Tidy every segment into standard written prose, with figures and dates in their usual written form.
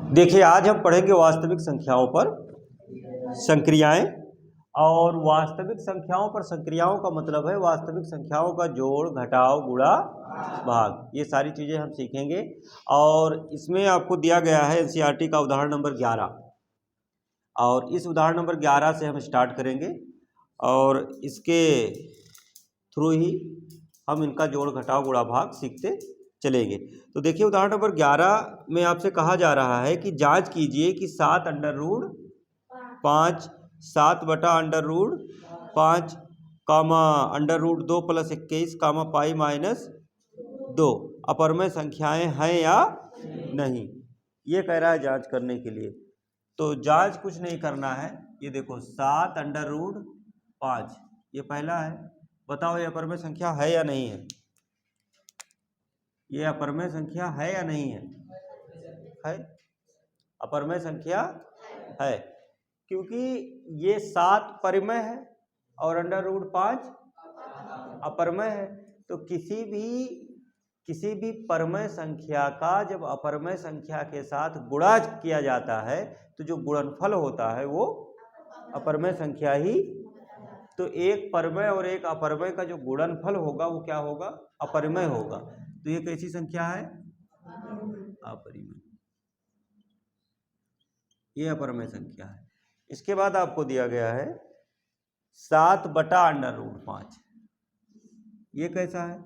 देखिए, आज हम पढ़ेंगे वास्तविक संख्याओं पर संक्रियाएं। और वास्तविक संख्याओं पर संक्रियाओं का मतलब है वास्तविक संख्याओं का जोड़, घटाव, गुणा, भाग, ये सारी चीज़ें हम सीखेंगे। और इसमें आपको दिया गया है एनसीईआरटी का उदाहरण नंबर 11, और इस उदाहरण नंबर 11 से हम स्टार्ट करेंगे और इसके थ्रू ही हम इनका जोड़, घटाव, गुणा, भाग सीखते चलेंगे। तो देखिए, उदाहरण नंबर 11 में आपसे कहा जा रहा है कि जांच कीजिए कि 7 अंडर रूट 5, 7 बटा अंडर रूट 5 कामा अंडर रूट 2 प्लस 21 कामा पाई माइनस 2 अपरमय संख्याएं हैं या नहीं। ये कह रहा है जांच करने के लिए। तो जांच कुछ नहीं करना है। ये देखो, 7 अंडर रूट 5 ये पहला है। बताओ ये अपरमय संख्या है या नहीं है। ये अपरमय संख्या है या नहीं है? है, अपरमय संख्या है, क्योंकि ये 7 परिमय है और अंडर रूट 5 अपरमय है। तो किसी भी परमय संख्या का जब अपरमय संख्या के साथ गुणा किया जाता है तो जो गुणनफल होता है वो अपरमय संख्या ही। तो एक परमय और एक अपरमय का जो गुणनफल होगा वो क्या होगा? अपरिमेय होगा। तो ये कैसी संख्या है? अपरिमेय। ये अपरमय संख्या है। इसके बाद आपको दिया गया है 7 बटा अंडर रूट 5। ये कैसा है?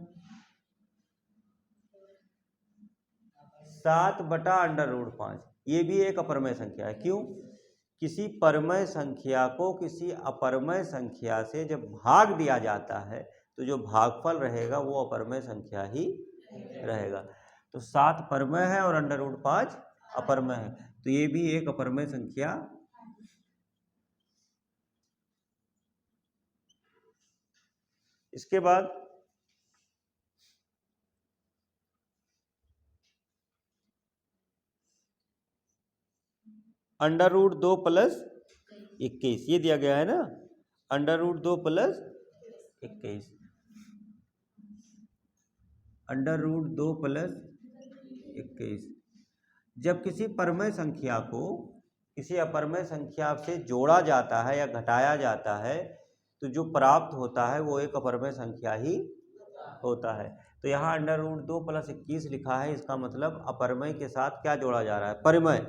7 बटा अंडर रूट 5 ये भी एक अपरमय संख्या है। क्यों? किसी परमय संख्या को किसी अपरमय संख्या से जब भाग दिया जाता है तो जो भागफल रहेगा वो अपरमय संख्या ही रहेगा। तो 7 परमय है और अंडर रूट 5 अपरमय है, तो ये भी एक अपरमय संख्या। इसके बाद अंडर रूट 2 प्लस 21 ये दिया गया है ना। Under root 2 plus 21, under root 2 plus 21। जब किसी परमय संख्या को किसी अपरमय संख्या से जोड़ा जाता है या घटाया जाता है तो जो प्राप्त होता है वो एक अपरमय संख्या ही होता है। तो यहाँ अंडर रूट 2 प्लस 21 लिखा है, इसका मतलब अपरमय के साथ क्या जोड़ा जा रहा है? परिमय।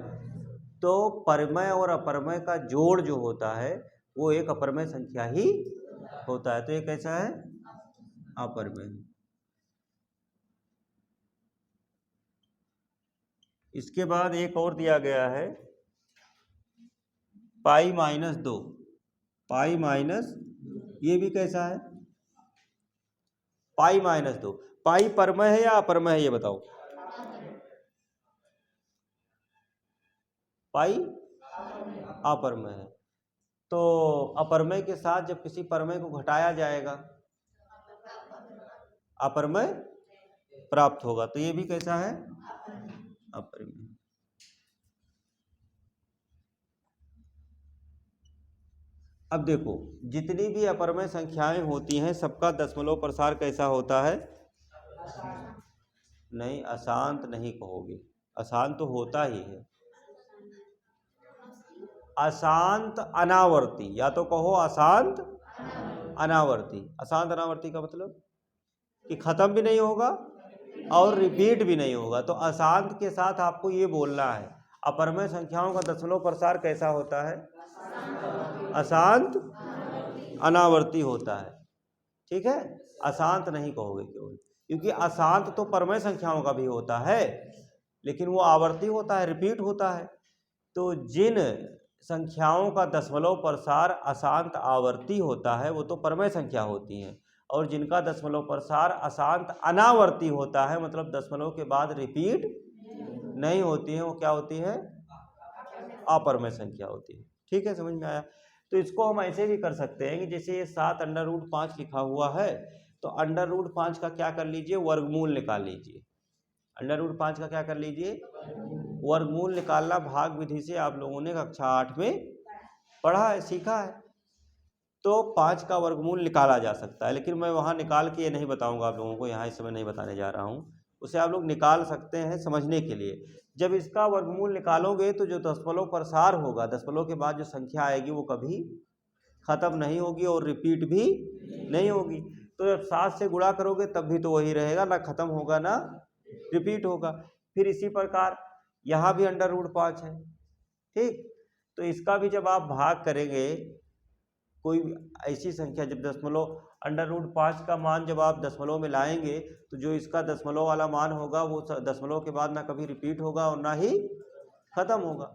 तो परिमय और अपरमय का जोड़ जो होता है वो एक अपरमय संख्या ही होता है। तो ये कैसा है? अपरमय। इसके बाद एक और दिया गया है पाई माइनस 2। पाई माइनस, ये भी कैसा है? Pi minus 2। पाई परमय है या अपरमय है ये बताओ। पाई अपरमय है। तो अपरमय के साथ जब किसी परमय को घटाया जाएगा अपरमय प्राप्त होगा। तो ये भी कैसा है? अपरिमेय। अब देखो, जितनी भी अपरमय संख्याएं होती हैं सबका दशमलव प्रसार कैसा होता है? नहीं, अशांत नहीं कहोगे, अशांत तो होता ही है। अशांत अनावर्ती, या तो कहो अशांत अनावर्ती। अशांत अनावर्ती का मतलब कि खत्म भी नहीं होगा और रिपीट भी नहीं होगा। तो अशांत के साथ आपको ये बोलना है अपरमय संख्याओं का दशमलव प्रसार कैसा होता है? अशांत अनावर्ती होता है। ठीक है, अशांत नहीं कहोगे केवल, क्योंकि अशांत तो परमय संख्याओं का भी होता है लेकिन वो आवर्ती होता है, रिपीट होता है। तो जिन संख्याओं का दशमलव प्रसार अशांत आवर्ती होता है वो तो परमय संख्या होती हैं, और जिनका दशमलव प्रसार अशांत अनावर्ती होता है मतलब दशमलव के बाद रिपीट नहीं होती है, वो क्या होती है? अपरमय संख्या होती है। ठीक है, समझ में आया? तो इसको हम ऐसे भी कर सकते हैं कि जैसे ये 7 अंडर रूट 5 लिखा हुआ है तो अंडर रूट 5 का क्या कर लीजिए? वर्गमूल निकाल लीजिए। अंडर रूट 5 का क्या कर लीजिए? वर्गमूल निकालना भाग विधि से आप लोगों ने कक्षा 8 में पढ़ा है, सीखा है। तो 5 का वर्गमूल निकाला जा सकता है, लेकिन मैं वहाँ निकाल के ये नहीं बताऊंगा आप लोगों को, यहाँ इस समय नहीं बताने जा रहा हूँ। उसे आप लोग निकाल सकते हैं समझने के लिए। जब इसका वर्गमूल निकालोगे तो जो दशमलव प्रसार होगा, दशमलव के बाद जो संख्या आएगी वो कभी खत्म नहीं होगी और रिपीट भी नहीं होगी। तो जब 7 से गुणा करोगे तब भी तो वही रहेगा, ना खत्म होगा ना रिपीट होगा। फिर इसी प्रकार यहाँ भी √5 है, ठीक। तो इसका भी जब आप भाग करेंगे कोई ऐसी संख्या, जब दशमलव √5 का मान जब आप दशमलव में लाएंगे तो जो इसका दशमलव वाला मान होगा वो दशमलव के बाद ना कभी रिपीट होगा और ना ही खत्म होगा,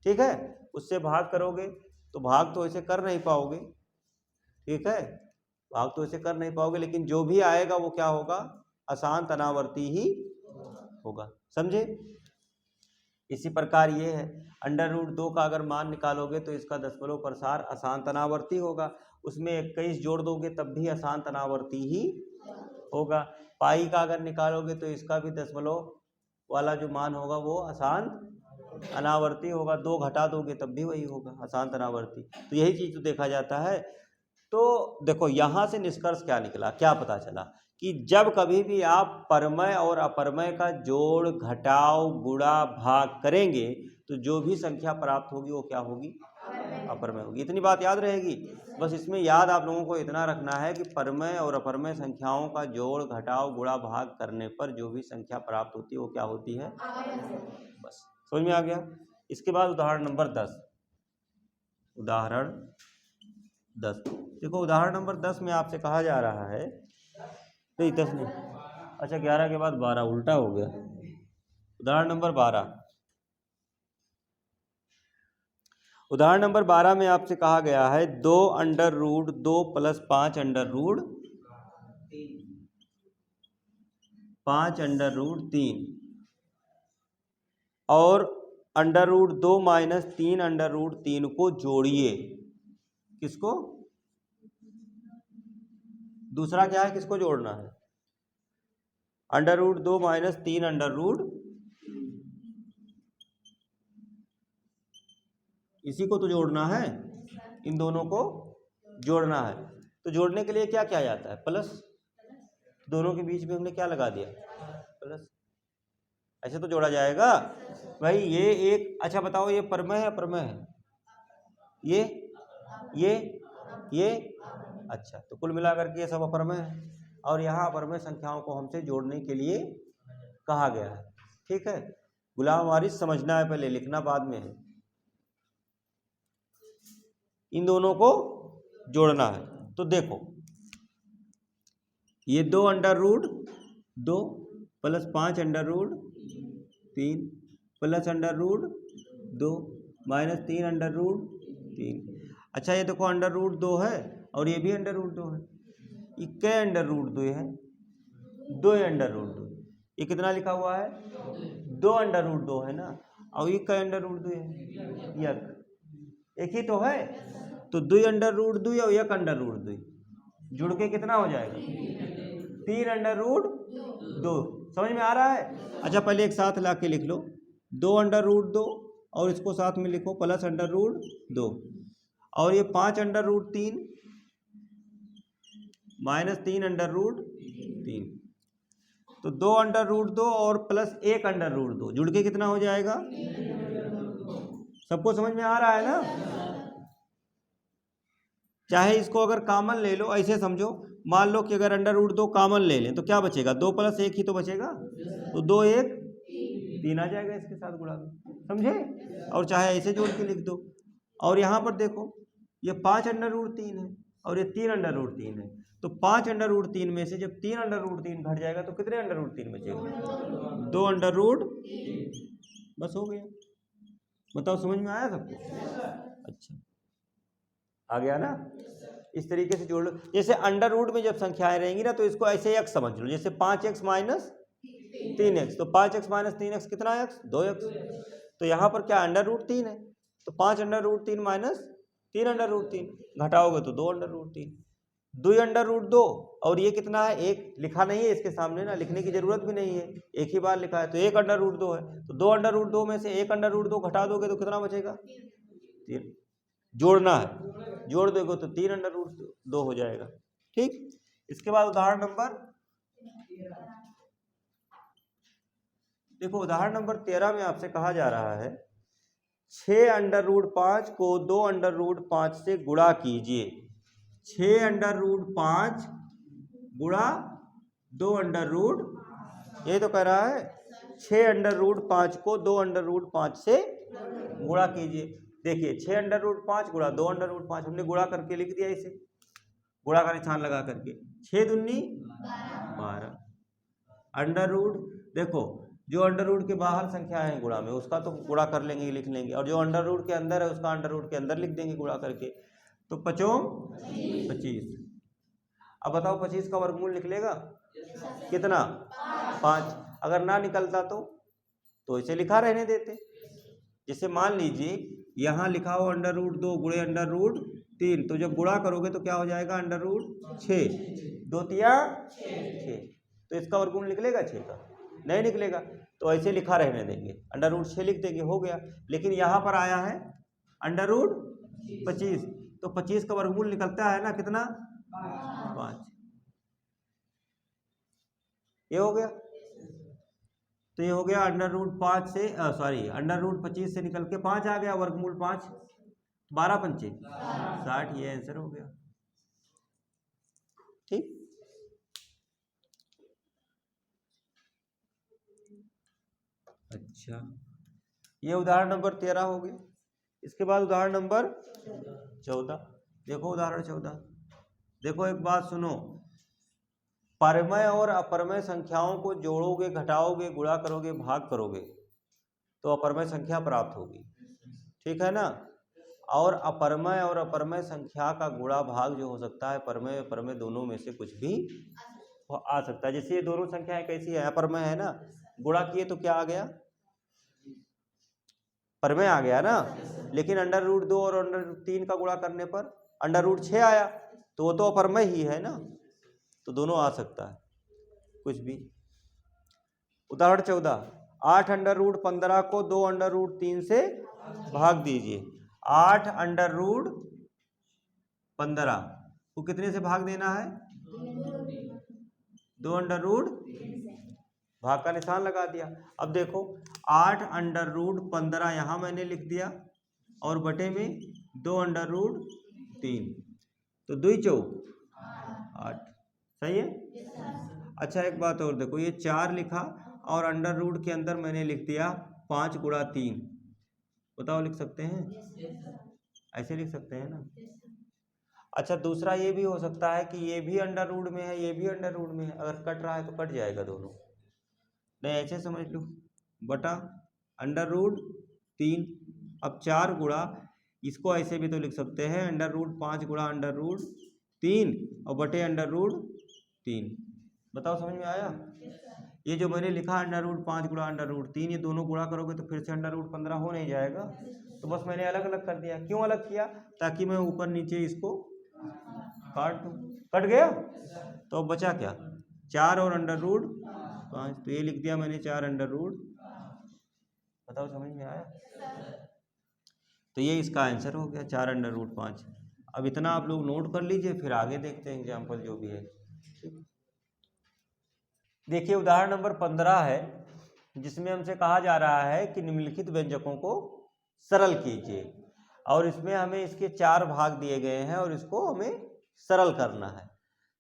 ठीक है। उससे भाग करोगे तो भाग तो ऐसे कर नहीं पाओगे, ठीक है, भाग तो ऐसे कर नहीं पाओगे, लेकिन जो भी आएगा वो क्या होगा, अशांत अनावर्ती ही होगा, समझे। इसी प्रकार ये है, √2 का अगर मान निकालोगे तो इसका दशमलव प्रसार अशांत अनावर्ती होगा, उसमें 21 जोड़ दोगे तब भी अशांत अनावर्ती ही होगा। पाई का अगर निकालोगे तो इसका भी दशमलव वाला जो मान होगा वो अशांत अनावर्ती होगा, 2 घटा दोगे तब भी वही होगा, अशांत अनावर्ती। तो यही चीज तो देखा जाता है। तो देखो यहाँ से निष्कर्ष क्या निकला, क्या पता चला कि जब कभी भी आप परमय और अपरमय का जोड़, घटाव, गुणा, भाग करेंगे तो जो भी संख्या प्राप्त होगी वो क्या होगी, अपरमय होगी। इतनी बात याद रहेगी। बस इसमें याद आप लोगों को इतना रखना है कि परमय और अपरमय संख्याओं का जोड़, घटाव, गुणा, भाग करने पर जो भी संख्या प्राप्त होती है वो क्या होती है, बस समझ में आ गया। इसके बाद उदाहरण नंबर 10, उदाहरण 10 देखो, उदाहरण नंबर 10 में आपसे कहा जा रहा है, नहीं 10 नहीं, अच्छा 11 के बाद 12, उल्टा हो गया। उदाहरण नंबर 12, उदाहरण नंबर 12 में आपसे कहा गया है 2 √2 + 5 √3 और √2 - 3 √3 को जोड़िए। किसको, दूसरा क्या है, किसको जोड़ना है, √2 - 3 √, इसी को तो जोड़ना है, इन दोनों को जोड़ना है। तो जोड़ने के लिए क्या किया जाता है, प्लस, दोनों के बीच में हमने क्या लगा दिया, प्लस, ऐसे तो जोड़ा जाएगा भाई। ये एक, अच्छा बताओ ये परमय है अपरमय है, ये अच्छा, तो कुल मिलाकर के ये सब अपरमय है और यहाँ अपरमय संख्याओं को हमसे जोड़ने के लिए कहा गया है, ठीक है। गुलाम वारिस समझना है पहले, लिखना बाद में है। इन दोनों को जोड़ना है तो देखो, ये 2 √2 + 5 √3 + √2 - 3 √3। अच्छा ये देखो √2 है और ये भी √2 है, ये कै √2 है, 2 √2, ये कितना लिखा हुआ है, 2 √2 है ना, और ये कै √2 है, एक ही तो है। तो 2 √2 और 1 √2 जुड़ के कितना हो जाएगा, 3 √2। समझ में आ रहा है। अच्छा पहले एक साथ ला के लिख लो, 2 √2 और इसको साथ में लिखो प्लस √2 और ये 5 √3 - 3 √3, तो 2 √2 और प्लस 1 √2 जुड़ के कितना हो जाएगा, सबको समझ में आ रहा है ना। चाहे इसको अगर कॉमन ले लो, ऐसे समझो, मान लो कि अगर √2 कॉमन ले लें तो क्या बचेगा, 2 + 1 ही तो बचेगा, तो 2 1 3 आ जाएगा इसके साथ गुणा में, समझे। और चाहे ऐसे जोड़ के लिख दो। और यहाँ पर देखो ये 5 √3 है और ये 3 √3 है, तो 5 √3 में से जब 3 √3 घट जाएगा तो कितने √3 बचेगा, 2 √, बस हो गया। बताओ समझ में आया सबको, अच्छा आ गया ना। इस तरीके से जोड़ लो। जैसे √रूट में जब संख्याएं रहेंगी ना तो इसको ऐसे x समझ लो, जैसे 5x - 3x, तो 5x - 3x कितना x, 2x। तो यहाँ पर क्या √3 है, तो 5 √3 - 3 √3 घटाओगे तो 2 √3, 2 √2 और ये कितना है, एक लिखा नहीं है इसके सामने ना, लिखने की जरूरत भी नहीं है, एक ही बार लिखा है, तो 1 √2 है, तो 2 √2 में से 1 √2 घटा दोगे तो कितना बचेगा, 3। जोड़ना है, जोड़ दोगे तो 3 √2 हो जाएगा, ठीक। इसके बाद उदाहरण नंबर देखो उदाहरण नंबर 13 में आपसे कहा जा रहा है 6√5 को 2√5 से गुणा कीजिए। 6√5 गुणा 2 ये तो कह रहा है 6√5 को 2√5 से गुणा कीजिए। देखिए 6√5 गुणा 2√5 हमने गुणा करके लिख दिया, इसे गुणा का निशान लगा करके 6 दूनी 12 अंडर रूट। देखो जो अंडर रूट के बाहर संख्या है गुणा में उसका तो गुणा कर लेंगे, लिख लेंगे, और जो अंडर रूट के अंदर है उसका अंडर रूट के अंदर लिख देंगे गुणा करके। तो 25। अब बताओ 25 का वर्गमूल निकलेगा कितना? 5। अगर ना निकलता तो इसे लिखा रहने देते। जैसे मान लीजिए यहाँ लिखा हो √2 गुणे √3, तो जब गुणा करोगे तो क्या हो जाएगा? √6 2 तिया 6। तो इसका वर्गमूल निकलेगा 6 का? नहीं निकलेगा, तो ऐसे लिखा रहने देंगे, √6 लिख देंगे, हो गया। लेकिन यहाँ पर आया है √25, तो 25 का वर्गमूल निकलता है ना कितना? 5। ये हो गया। तो ये हो गया √5 से √25 से निकल के 5 आ गया, वर्गमूल 5। 12 पंचे 60, ये आंसर हो गया। ठीक। अच्छा, ये उदाहरण नंबर 13 हो गया। इसके बाद उदाहरण नंबर 14। देखो उदाहरण 14। देखो एक बात सुनो, परमय और अपरमय संख्याओं को जोड़ोगे, घटाओगे, गुणा करोगे, भाग करोगे तो अपरमय संख्या प्राप्त होगी, ठीक है ना। और अपरमय संख्या का गुणा भाग जो हो सकता है, परमय अपरमय दोनों में से कुछ भी आ सकता है। जैसे ये दोनों संख्याएं कैसी है? अपरमय है ना, गुणा किए तो क्या आ गया? परमय आ गया ना। लेकिन √2 और √3 का गुणा करने पर √6 आया, तो वो तो अपरमय ही है ना, तो दोनों आ सकता है कुछ भी। उदाहरण 14। 8√15 को 2√3 से भाग दीजिए। 8√15 को कितने से भाग देना है? 2 भाग का निशान लगा दिया। अब देखो 8√15 यहाँ मैंने लिख दिया और बटे में 2√3, तो 2 चौक 8, सही है। अच्छा एक बात और देखो, ये 4 लिखा और अंडर रूट के अंदर मैंने लिख दिया 5 गुणा 3। बताओ लिख सकते हैं? ऐसे लिख सकते हैं ना। अच्छा दूसरा ये भी हो सकता है कि ये भी अंडर रूट में है, ये भी अंडर रूट में है, अगर कट रहा है तो कट जाएगा दोनों। नहीं ऐसे समझ लो, बटा √3। अब 4 गुणा, इसको ऐसे भी तो लिख सकते हैं √5 गुणा √3 और बटे √3। बताओ समझ में आया? ये जो मैंने लिखा √5 गुणा √3, ये दोनों गुणा करोगे तो फिर से √15 हो नहीं जाएगा, तो बस मैंने अलग अलग कर दिया। क्यों अलग किया? ताकि मैं ऊपर नीचे इसको काट दूँ। कट गया तो अब बचा क्या? 4 और √5, तो ये लिख दिया मैंने 4 बताओ समझ में आया? तो ये इसका आंसर हो गया 4 √5। अब इतना आप लोग नोट कर लीजिए, फिर आगे देखते हैं एग्जाम्पल जो भी है। देखिए उदाहरण नंबर 15 है, जिसमें हमसे कहा जा रहा है कि निम्नलिखित व्यंजकों को सरल कीजिए, और इसमें हमें इसके 4 भाग दिए गए हैं और इसको हमें सरल करना है।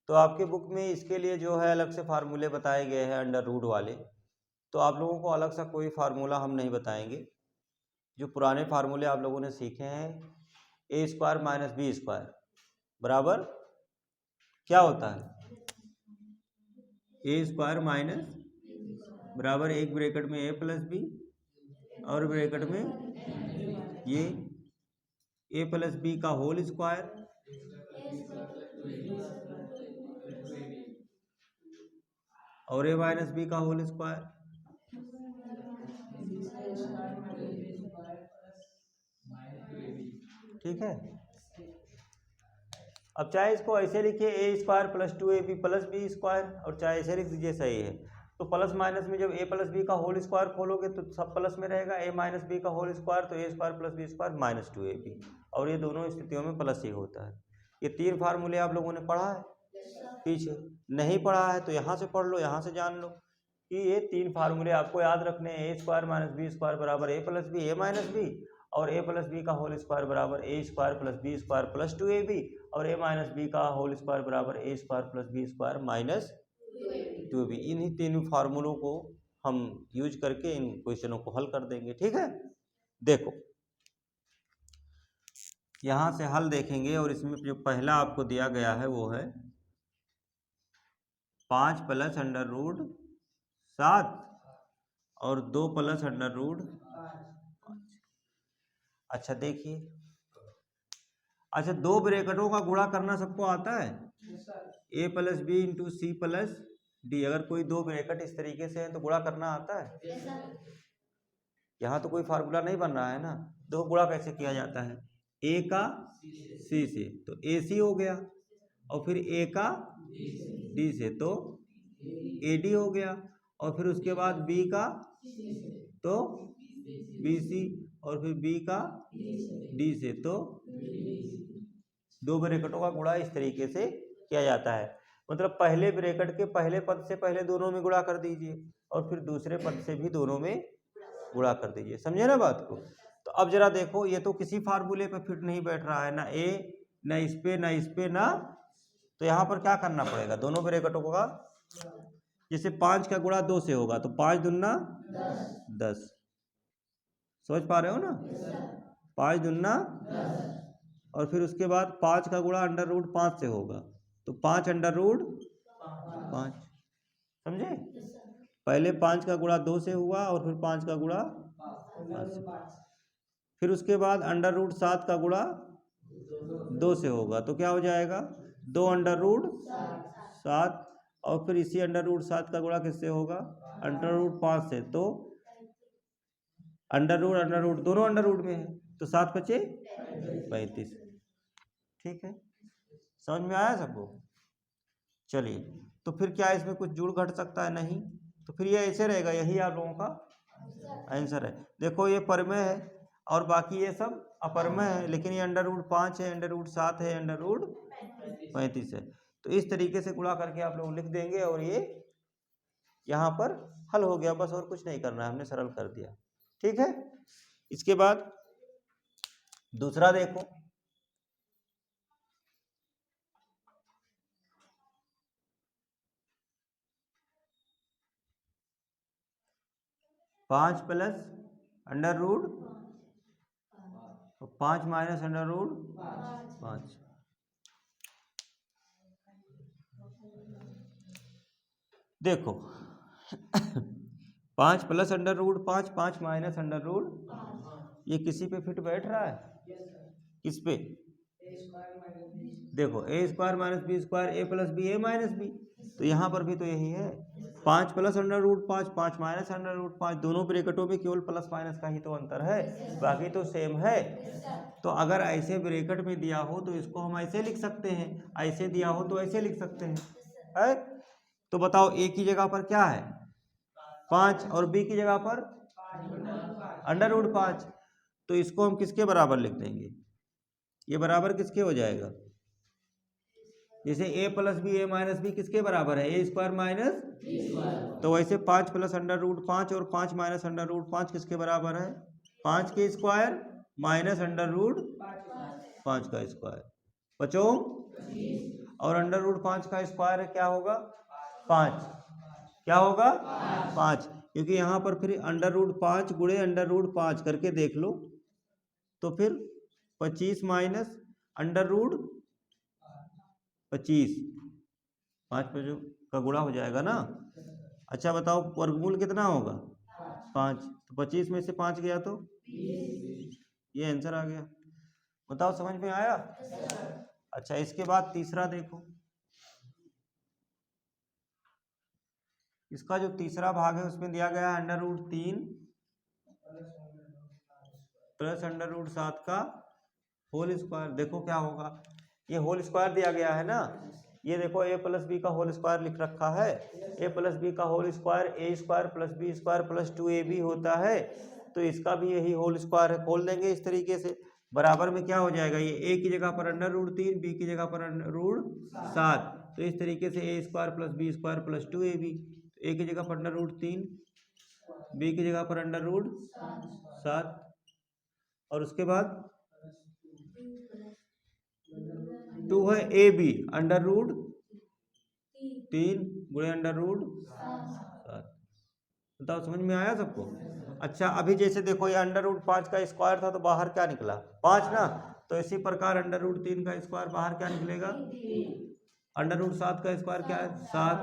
तो आपके बुक में इसके लिए जो है अलग से फार्मूले बताए गए हैं अंडर रूट वाले, तो आप लोगों को अलग सा कोई फार्मूला हम नहीं बताएंगे। जो पुराने फार्मूले आप लोगों ने सीखे हैं, a² - b² बराबर क्या होता है? a² माइनस बराबर एक ब्रैकेट में a + b और ब्रैकेट में ये a + b का होल स्क्वायर और a - b का होल स्क्वायर। ठीक है। अब चाहे इसको ऐसे लिखिए a² + 2ab + b² और चाहे ऐसे लिख दीजिए, सही है। तो प्लस माइनस में जब a + b का होल स्क्वायर खोलोगे तो सब प्लस में रहेगा, a - b का होल स्क्वायर तो a² + b² - 2ab, और ये दोनों स्थितियों में प्लस ही होता है। ये 3 फार्मूले आप लोगों ने पढ़ा है पीछे, नहीं पढ़ा है तो यहाँ से पढ़ लो, यहाँ से जान लो। कि ये तीन फार्मूले आपको याद रखने हैं। A square minus B square बराबर A plus B, A minus B, और ए प्लस बी का होल स्क्वायर बराबर A square plus B square plus 2ab, और ए माइनस बी का होल स्क्वायर बराबर A square plus B square minus 2ab। इन्हीं तीन फार्मूलों को हम यूज करके इन क्वेश्चनों को हल कर देंगे। ठीक है, देखो यहां से हल देखेंगे और इसमें जो पहला आपको दिया गया है वो है 5 प्लस अंडर रूट 7 और 2 प्लस अंडर रूट। अच्छा देखिए, अच्छा दो ब्रैकेटों का गुणा करना सबको आता है, A plus B into C plus D. अगर कोई दो ब्रैकेट इस तरीके से है तो गुणा करना आता है। यहाँ तो कोई फार्मूला नहीं बन रहा है ना, दो गुणा कैसे किया जाता है, ए का सी से तो ए सी हो गया, और फिर ए का डी से तो ए डी हो गया, और फिर उसके बाद बी का तो बी सी, और फिर बी का डी से तो दो ब्रैकेटों का गुणा इस तरीके से किया जाता है। मतलब पहले ब्रैकेट के पहले पद से पहले दोनों में गुणा कर दीजिए, और फिर दूसरे पद से भी दोनों में गुणा कर दीजिए। समझे ना बात को। तो अब जरा देखो, ये तो किसी फार्मूले पे फिट नहीं बैठ रहा है, ना ए ना इस पे ना इस पे ना, तो यहाँ पर क्या करना पड़ेगा, दोनों ब्रैकेटों का, जैसे 5 का गुणा 2 से होगा तो 5 दूना 10। समझ पा रहे हो ना, 5 दूना, और फिर उसके बाद 5 का गुणा अंडर रूट 5 से होगा तो 5 अंडर रूट 5। समझे, पहले 5 का गुणा 2 से हुआ और फिर 5 का गुणा 5 से, फिर उसके बाद अंडर रूट 7 का गुणा 2 से होगा तो क्या हो जाएगा 2 अंडर रूट 7, और फिर इसी अंडर रूट 7 का गुणा किससे होगा, अंडर रूट 5 से, तो अंडर रूट दोनों अंडर रूट में है तो 7 बचे 35। ठीक है, समझ में आया सबको। चलिए, तो फिर क्या इसमें कुछ जुड़ घट सकता है, नहीं, तो फिर ये ऐसे रहेगा, यही आप लोगों का आंसर है। देखो ये परमेय है और बाकी ये सब अपरमेय है, लेकिन ये अंडर रूट 5 है, अंडर रूट 7 है, अंडर रूट 35 है। तो इस तरीके से गुणा करके आप लोग लिख देंगे और ये यहाँ पर हल हो गया, बस और कुछ नहीं करना है, हमने सरल कर दिया। ठीक है, इसके बाद दूसरा देखो, पाँच plus under root 5 minus under root 5। देखो 5 plus under root 5, 5 minus under root, ये किसी पे फिट बैठ रहा है, किस पे, देखो A square minus B square A plus B A minus B, तो यहाँ पर भी तो यही है। 5 plus under root 5, 5 minus under root 5, दोनों ब्रैकेटों में केवल प्लस माइनस का ही तो अंतर है, बाकी तो सेम है। तो अगर ऐसे ब्रैकेट में दिया हो तो इसको हम ऐसे लिख सकते हैं, ऐसे दिया हो तो ऐसे लिख सकते हैं। तो बताओ ए की जगह पर क्या है 5 और बी की जगह पर अंडर रूट 5, तो इसको हम किसके बराबर लिख देंगे, ये बराबर किसके हो जाएगा, जैसे a plus B A minus B किसके बराबर है, ए स्क्वायर माइनस, तो वैसे 5 प्लस अंडर रूट 5 और 5 माइनस अंडर रूट 5 किसके बराबर है, 5 के स्क्वायर माइनस अंडर रूट 5 का स्क्वायर, 25, और अंडर रूट 5 का स्क्वायर क्या होगा 5, क्या होगा 5, क्योंकि यहाँ पर फिर अंडर रूट 5 गुणे अंडर रूट 5 करके देख लो, तो फिर 25 माइनस अंडर रूट 25, 5 पे जो का गुणा हो जाएगा ना। अच्छा बताओ वर्गमूल कितना होगा 5, तो 25 में से 5 गया तो ये आंसर आ गया। बताओ समझ में आया। अच्छा इसके बाद तीसरा देखो, इसका जो तीसरा भाग है उसमें दिया गया under root 3 plus under root 7 का होल स्क्वायर। देखो क्या होगा, ये होल स्क्वायर दिया गया है ना, ये देखो ए प्लस बी का होल स्क्वायर लिख रखा है, ए प्लस बी का whole square A square plus B square plus 2ab होता है, तो इसका भी यही होल स्क्वायर है, खोल देंगे इस तरीके से, बराबर में क्या हो जाएगा, ये ए की जगह पर अंडर रूट 3, बी की जगह पर अंडर रूट 7, तो इस तरीके से A square plus B square plus 2ab, A की जगह पर अंडर रूट 3, बी की जगह पर अंडर रूट 7, और उसके बाद 2 है ए बी अंडर रूट 3 गुणे अंडर रूट 7। बताओ समझ में आया सबको? अच्छा, अभी जैसे देखो ये अंडर रूट 5 का स्क्वायर था तो बाहर क्या निकला? 5 ना। तो इसी प्रकार अंडर रूट 3 का स्क्वायर बाहर क्या निकलेगा? अंडर रूट 7 का स्क्वायर क्या है? 7।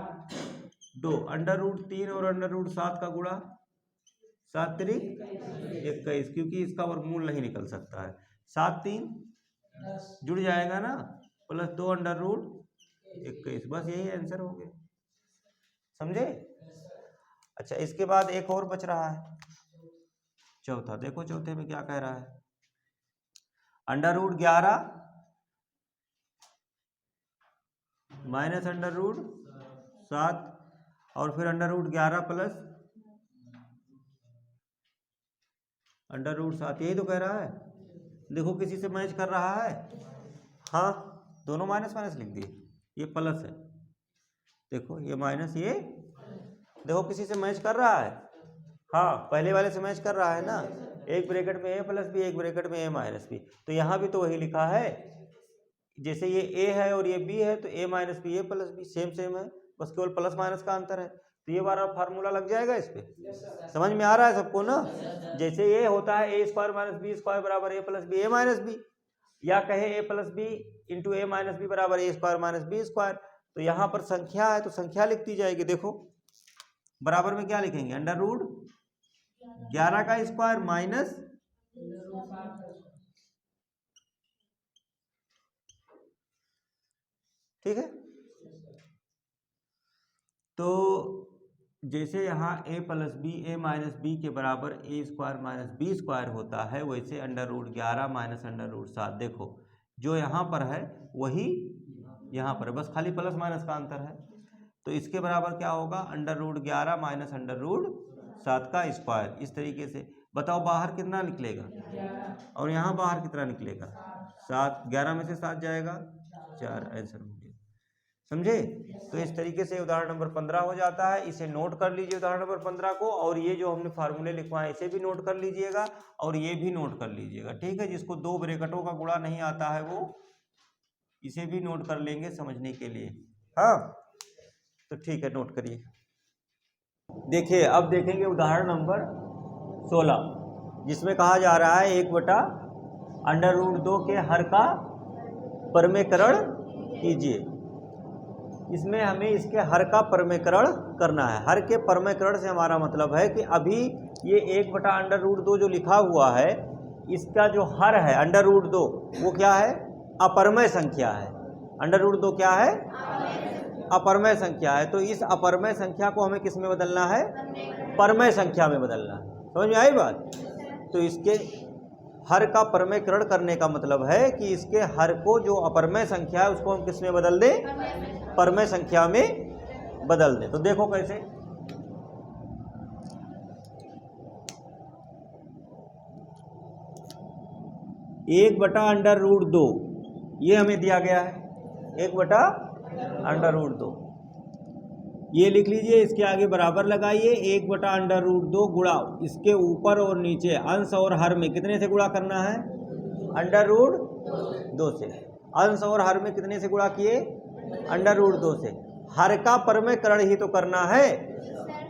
2 अंडर रूट 3 और अंडर रूट 7 का गुणा 7 3 21, क्योंकि इसका वर्गमूल नहीं निकल सकता है। 7 3 जुड़ जाएगा ना, प्लस 2 अंडर रूट 21, बस यही आंसर हो गया। समझे? अच्छा, इसके बाद एक और बच रहा है चौथा। देखो चौथे में क्या कह रहा है। Under root 11 minus under root 7 और फिर under root 11 plus under root 7, यही तो कह रहा है। देखो किसी से मैच कर रहा है? हाँ, दोनों माइनस माइनस लिख दिए, ये प्लस है। देखो ये माइनस, ये देखो किसी से मैच कर रहा है। हाँ, पहले वाले से मैच कर रहा है ना। एक ब्रैकेट में ए प्लस बी, एक ब्रैकेट में ए माइनस बी। तो यहाँ भी तो वही लिखा है। जैसे ये ए है और ये बी है तो A minus B A plus B same same है, बस केवल प्लस माइनस का अंतर है। तो ये बार फार्मूला लग जाएगा इस पे। समझ में आ रहा है सबको ना? जैसे ये होता है ए स्क्वायर माइनस बी स्क्वायर बराबर A plus B A minus B, या कहे ए प्लस बी इंटू ए माइनस बी बराबर A square minus B square. तो यहाँ पर संख्या है तो संख्या लिखती जाएगी। देखो बराबर में क्या लिखेंगे? अंडर रूट 11 का स्क्वायर माइनस ठीक है। तो जैसे यहाँ a plus B A minus B के बराबर A square minus B square होता है, वैसे under root 11 minus under root 7, देखो जो यहाँ पर है वही यहाँ पर है, बस खाली प्लस माइनस का अंतर है। तो इसके बराबर क्या होगा? Under root 11 minus under root 7 का स्क्वायर। इस तरीके से बताओ बाहर कितना निकलेगा और यहाँ बाहर कितना निकलेगा? 7। 11 में से 7 जाएगा 4, आंसर हो गया। समझे? तो इस तरीके से उदाहरण नंबर 15 हो जाता है। इसे नोट कर लीजिए उदाहरण नंबर 15 को, और ये जो हमने फार्मूले लिखवाए इसे भी नोट कर लीजिएगा और ये भी नोट कर लीजिएगा। ठीक है, जिसको 2 ब्रैकेटों का गुणा नहीं आता है वो इसे भी नोट कर लेंगे समझने के लिए। हाँ, तो ठीक है, नोट करिए। देखिए अब देखेंगे उदाहरण नंबर 16, जिसमें कहा जा रहा है 1 अंडर रूट 2 के हर का परमेकरण कीजिए। इसमें हमें इसके हर का परमेकरण करना है। हर के परमेकरण से हमारा मतलब है कि अभी ये 1 अंडर रूट 2 जो लिखा हुआ है, इसका जो हर है अंडर रूट 2 वो क्या है? अपरमेय संख्या है। अंडर रूट 2 क्या है? अपरमेय संख्या है। तो इस अपरमेय संख्या को हमें किस में बदलना है? परमेय संख्या में बदलना है। समझ में आई बात? तो इसके हर का परमेयकरण करने का मतलब है कि इसके हर को जो अपरमेय संख्या है उसको हम किस में बदल दें? परमेय संख्या में बदल दें। तो देखो कैसे। 1 अंडर रूट 2 ये हमें दिया गया है। 1 अंडर रूट 2 ये लिख लीजिए, इसके आगे बराबर लगाइए। 1 अंडर रूट 2 गुणा इसके ऊपर और नीचे अंश और हर में कितने से गुणा करना है? अंडर रूट 2 से। अंश और हर में कितने से गुणा किए? अंडर रूट 2 से। हर का परमेयकरण ही तो करना है।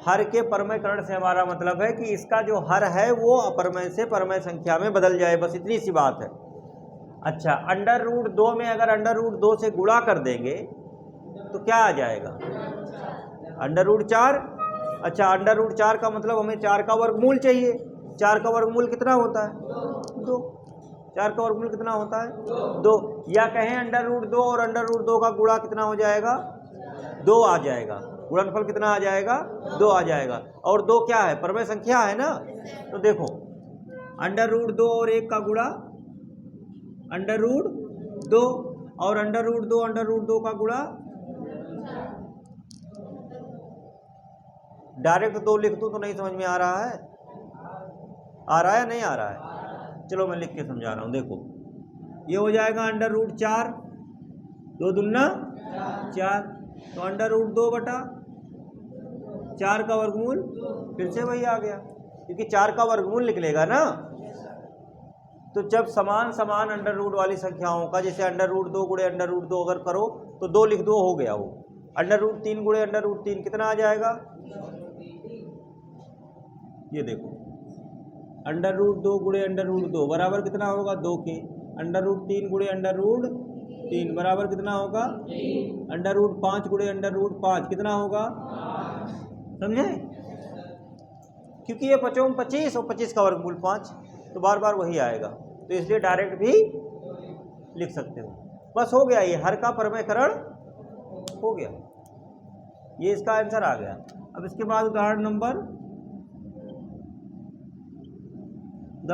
हर के परमेयकरण से हमारा मतलब है कि इसका जो हर है वो अपरमेय से परमेय संख्या में बदल जाए, बस इतनी सी बात है। अच्छा, अंडर रूट 2 में अगर अंडर रूट 2 से गुणा कर देंगे तो क्या आ जाएगा? Under root 4। अच्छा, अंडर रूट 4 का मतलब हमें 4 का वर्गमूल चाहिए। 4 का वर्गमूल कितना होता है? 2। 4 का वर्गमूल कितना होता है? 2। या कहें अंडर रूट 2 और अंडर रूट 2 का गुणा कितना हो जाएगा? 2 आ जाएगा। गुणनफल कितना आ जाएगा? 2 आ जाएगा। और 2 क्या है? परमेय संख्या है ना। तो देखो अंडर रूट 2 और 1 का गुणा अंडर रूट 2 और अंडर रूट 2 का गुणा डायरेक्ट 2 लिख दूं तो नहीं समझ में आ रहा है? आ रहा है नहीं आ रहा है? चलो मैं लिख के समझा रहा हूं। देखो ये हो जाएगा अंडर रूट 4, 2 दूना 4, तो अंडर रूट 2 बटा 4 का वर्गमूल, फिर से वही आ गया, क्योंकि 4 का वर्गमूल निकलेगा ना। तो जब समान समान अंडर रूट वाली संख्याओं का, जैसे अंडर रूट 2 गुणे अंडर रूट 2 अगर करो तो 2 लिख दो, हो गया वो। अंडर रूट 3 गुणे अंडर रूट 3 कितना आ जाएगा, ये देखो, अंडर रूट 2 गुणे अंडर रूट 2 बराबर कितना होगा 2 के, अंडर रूट 3 गुणे अंडर रूट 3 बराबर कितना होगा, अंडर रूट 5 गुणे अंडर रूट 5 कितना होगा, समझे? क्योंकि ये 5 25 और 25 का वर्गमूल 5, तो बार बार वही आएगा, तो इसलिए डायरेक्ट भी लिख सकते हो। बस हो गया, ये हर का परमेयकरण हो गया, ये इसका आंसर आ गया। अब इसके बाद उदाहरण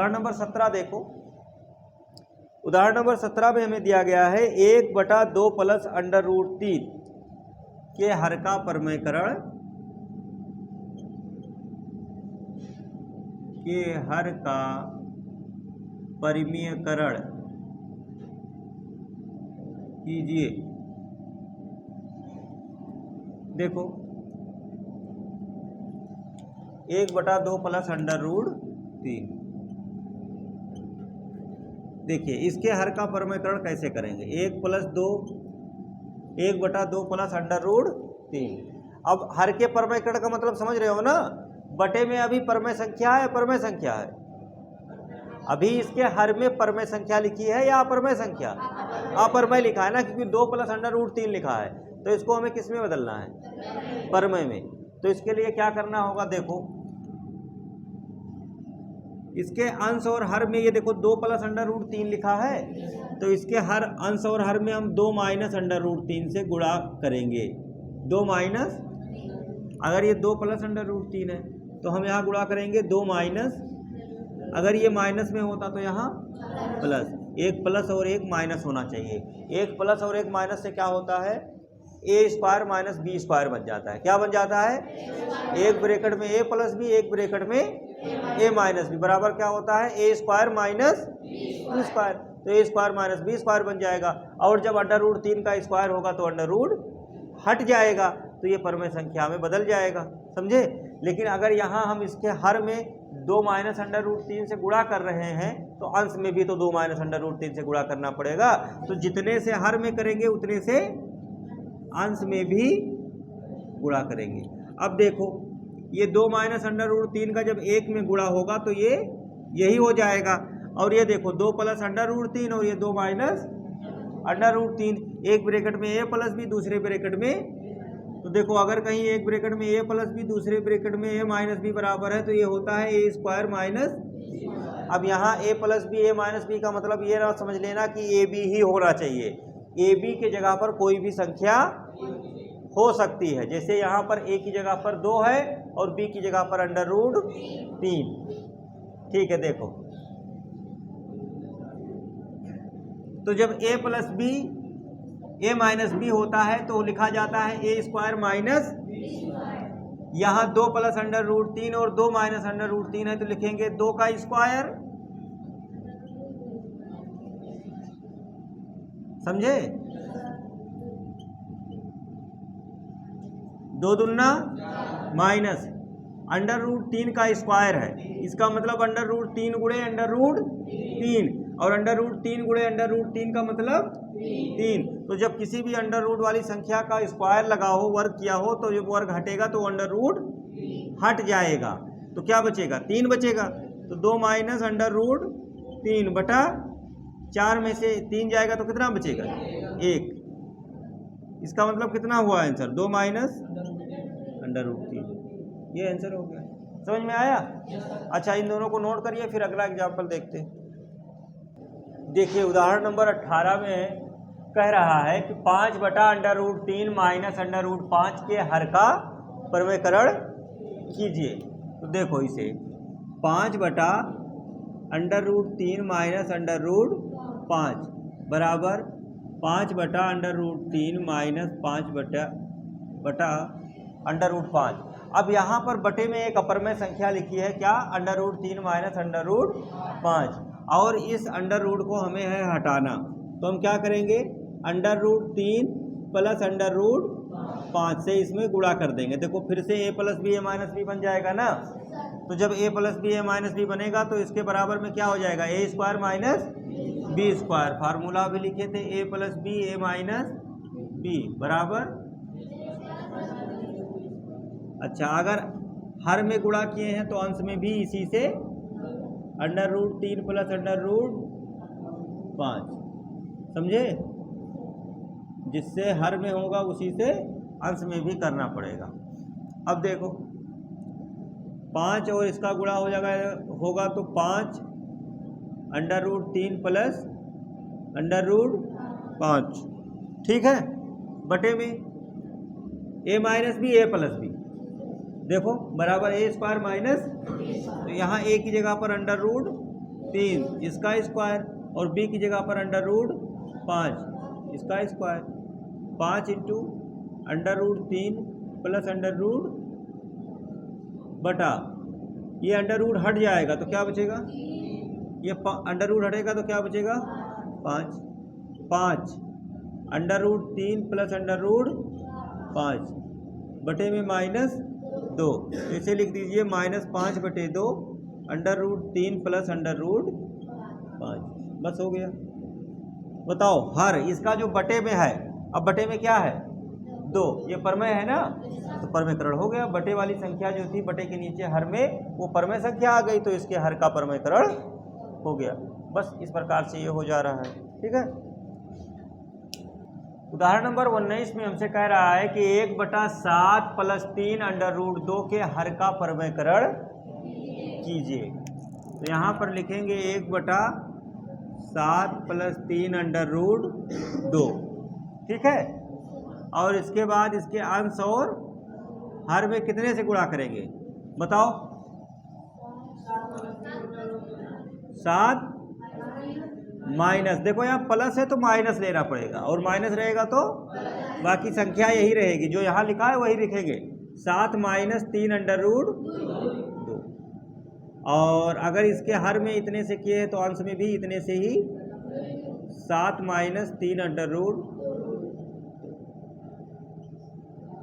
नंबर 17 देखो। उदाहरण नंबर 17 में हमें दिया गया है 1/2 प्लस अंडर रूट 3 के हर का परमेयकरण के हर का परिमेयकरण कीजिए। देखो 1/2 प्लस अंडर रूट 3, देखिए इसके हर का परमेयकरण कैसे करेंगे, 1/2 प्लस अंडर रूट 3। अब हर के परमेयकरण का मतलब समझ रहे हो ना, बटे में अभी परमेय संख्या है, परमेय संख्या है, अभी इसके हर में परमेय संख्या लिखी है या अपरमेय संख्या, अपरमेय लिखा है ना, क्योंकि 2 प्लस अंडर रूट 3 लिखा है, तो इसको हमें किस में बदलना है, परमेय में। तो इसके लिए क्या करना होगा, देखो इसके अंश और हर में, ये देखो 2 प्लस अंडर रूट 3 लिखा है, तो इसके हर अंश और हर में हम 2 माइनस अंडर रूट 3 से गुणा करेंगे। 2 माइनस, अगर ये 2 प्लस अंडर रूट 3 है तो हम यहाँ गुणा करेंगे 2 माइनस, अगर ये माइनस में होता तो यहाँ प्लस, एक प्लस और एक माइनस होना चाहिए। एक प्लस और एक माइनस से क्या होता है, ए स्क्वायर माइनस बी स्क्वायर बन जाता है। क्या बन जाता है, एक ब्रैकेट में ए प्लस बी, एक ब्रैकेट में ए माइनस बी, बराबर क्या होता है, ए स्क्वायर माइनस बी स्क्वायर, तो ए स्क्वायर माइनस बी स्क्वायर बन जाएगा। और जब अंडर रूट 3 का स्क्वायर होगा तो अंडर रूट हट जाएगा, तो ये परमेय संख्या में बदल जाएगा, समझे? लेकिन अगर यहाँ हम इसके हर में 2 माइनस अंडर रूट 3 से गुणा कर रहे हैं, तो अंश में भी तो 2 माइनस अंडर रूट 3 से गुणा करना पड़ेगा, तो जितने से हर में करेंगे उतने से अंश में भी गुणा करेंगे। अब देखो ये 2 माइनस अंडर रूट 3 का जब 1 में गुणा होगा तो ये यही हो जाएगा, और ये देखो 2 प्लस अंडर रूट 3 और ये 2 माइनस अंडर रूट 3, एक ब्रैकेट में ए प्लस बी, दूसरे ब्रैकेट में, तो देखो अगर कहीं एक ब्रैकेट में ए प्लस बी, दूसरे ब्रैकेट में ए माइनस बी बराबर है, तो ये होता है ए स्क्वायर माइनस। अब यहाँ ए plus B, A minus B का मतलब ये ना समझ लेना कि ए बी ही होना चाहिए, ए बी के जगह पर कोई भी संख्या हो सकती है। जैसे यहाँ पर ए की जगह पर 2 है और बी की जगह पर अंडर रूट 3, ठीक है। देखो तो जब ए plus B, A minus B होता है तो लिखा जाता है ए स्क्वायर माइनस, यहाँ 2 प्लस अंडर रूट 3 और 2 माइनस अंडर रूट 3 है तो लिखेंगे 2 का स्क्वायर, समझे? 2 दूना माइनस अंडर रूट 3 का स्क्वायर है, इसका मतलब अंडर रूट 3 गुणे अंडर रूट 3, और अंडर रूट 3 गुणे अंडर रूट 3 का मतलब 3। तो जब किसी भी अंडर रूट वाली संख्या का स्क्वायर लगा हो, वर्ग किया हो, तो जब वर्ग हटेगा तो अंडर रूट हट जाएगा, तो क्या बचेगा, 3 बचेगा। तो 2 माइनस अंडर रूट 3 बटा 4 में से 3 जाएगा तो कितना बचेगा, 1। इसका मतलब कितना हुआ आंसर, 2 माइनस अंडर रूट 3, ये आंसर हो गया। समझ में आया? अच्छा, इन दोनों को नोट करिए, फिर अगला एग्जाम्पल देखते हैं। देखिए उदाहरण नंबर 18 में कह रहा है कि 5 बटा under root 3 minus under root 5 के हर का परमेयकरण कीजिए। तो देखो इसे 5 बटा under root 3 minus under root 5 बराबर 5 बटा अंडर रूट 3 माइनस 5 बटा अंडर रूट 5। अब यहाँ पर बटे में एक अपरमेय संख्या लिखी है, क्या, under root 3 minus under root 5, और इस अंडर रूट को हमें है हटाना, तो हम क्या करेंगे, under root 3 plus under root 5 से इसमें गुणा कर देंगे। देखो फिर से a plus B A minus B बन जाएगा ना। तो जब a plus B A minus B बनेगा तो इसके बराबर में क्या हो जाएगा, A square minus B square. Formula भी लिखे थे a plus B A minus B बराबर। अच्छा, अगर हर में गुणा किए हैं तो अंश में भी इसी से under root 3 plus under root 5, समझे। जिससे हर में होगा उसी से अंश में भी करना पड़ेगा। अब देखो 5 और इसका गुणा हो जाएगा, होगा तो 5 under root 3 plus under root 5, ठीक है, बटे में a minus B A plus B. देखो बराबर ए स्क्वायर माइनस, तो यहाँ a की जगह पर अंडर रूट 3 इसका स्क्वायर और b की जगह पर अंडर रूट 5 इसका square. 5 into under root 3 plus under root बटा, ये अंडर रूट हट जाएगा तो क्या बचेगा, ये अंडर रूट हटेगा तो क्या बचेगा 5 under root 3 plus under root 5 बटे में माइनस 2। इसे लिख दीजिए -5 बटे 2 under root 3 plus under root 5, बस हो गया। बताओ हर इसका जो बटे में है, अब बटे में क्या है 2, ये परमेय है ना, तो परमेयकरण हो गया। बटे वाली संख्या जो थी बटे के नीचे हर में, वो परमेय संख्या आ गई तो इसके हर का परमेयकरण हो गया। बस इस प्रकार से ये हो जा रहा है, ठीक है। उदाहरण नंबर 19 में हमसे कह रहा है कि 1/7 प्लस 3 अंडर रूट 2 के हर का परमेयकरण कीजिए। तो यहाँ पर लिखेंगे 1/7 प्लस 3 अंडर रूट 2, ठीक है। और इसके बाद इसके अंश और हर में कितने से गुणा करेंगे बताओ, 7 माइनस, देखो यहाँ प्लस है तो माइनस लेना पड़ेगा और माइनस रहेगा तो बाकी संख्या यही रहेगी, जो यहाँ लिखा है वही लिखेंगे। 7 माइनस 3 अंडर रूट 2, और अगर इसके हर में इतने से किए हैं तो अंश में भी इतने से ही 7 माइनस 3 अंडर रूट।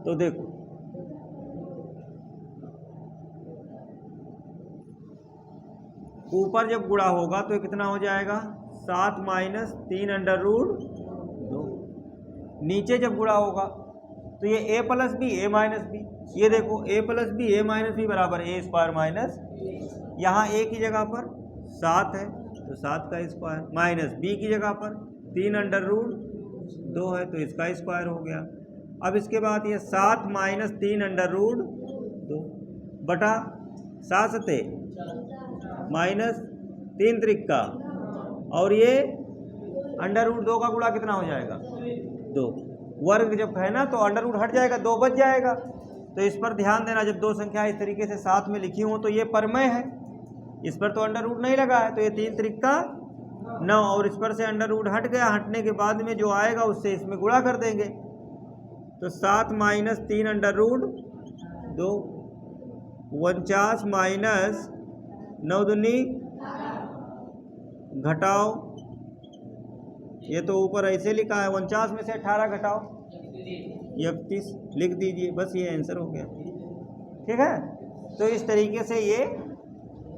तो देखो ऊपर जब गुणा होगा तो कितना हो जाएगा 7 माइनस 3 अंडर रूट 2। नीचे जब गुणा होगा तो ये a plus B A minus B, ये देखो a plus B A minus B बराबर ए स्क्वायर माइनस, यहाँ a की जगह पर 7 है तो 7 का स्क्वायर, माइनस b की जगह पर 3 अंडर रूट 2 है तो इसका स्क्वायर हो गया। अब इसके बाद ये 7 माइनस 3 अंडर रूट 2 बटा 7 सते माइनस 3 त्रिका, और ये अंडर रूट 2 का गुणा कितना हो जाएगा 2। वर्ग जब है ना तो अंडर रूट हट जाएगा, 2 बच जाएगा। तो इस पर ध्यान देना, जब दो संख्या इस तरीके से साथ में लिखी हो तो ये परमेय है, इस पर तो अंडर रूट नहीं लगा है, तो ये 3 त्रिका 9, और इस पर से अंडर रूट हट गया, हटने के बाद में जो आएगा उससे इसमें गुणा कर देंगे। तो 7 माइनस 3 अंडर रूट 2, 49 माइनस 9 दूनी घटाओ, ये तो ऊपर ऐसे लिखा है, 49 में से 18 घटाओ 31 लिख दीजिए, बस ये आंसर हो गया, ठीक है। तो इस तरीके से ये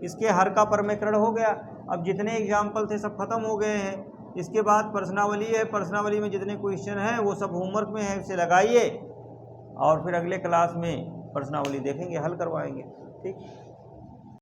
इसके हर का परमेयकरण हो गया। अब जितने एग्जाम्पल थे सब खत्म हो गए हैं। इसके बाद प्रश्नावली है, प्रश्नावली में जितने क्वेश्चन हैं वो सब होमवर्क में है, इसे लगाइए और फिर अगले क्लास में प्रश्नावली देखेंगे, हल करवाएंगे, ठीक।